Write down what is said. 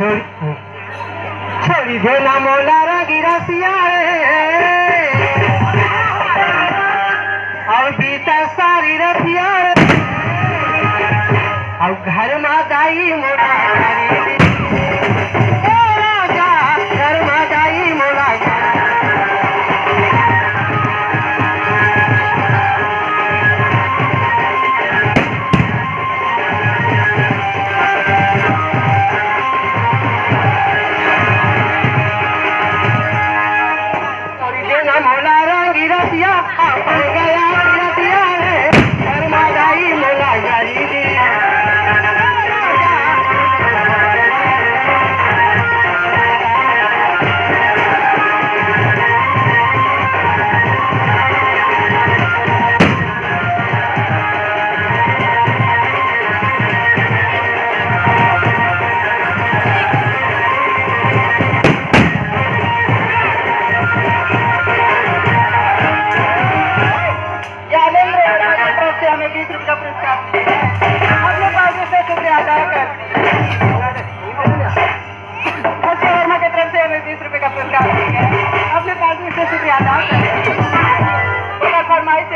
छोड़ी देना मोला गिरसिया और बीता सारी रतिया और घर में दाई मोला राजा घर में दाई मोला मोला रंगी रतिया गया रतिया घर में दाई मोला गाड़ी हमें 20 रुपये का पुरस्कार अपने पार्टी से शुक्रिया अदा करते वर्मा की तरफ से हमें 20 रुपये का पुरस्कार अपने पार्टी से शुक्रिया अदा करते फरमाइश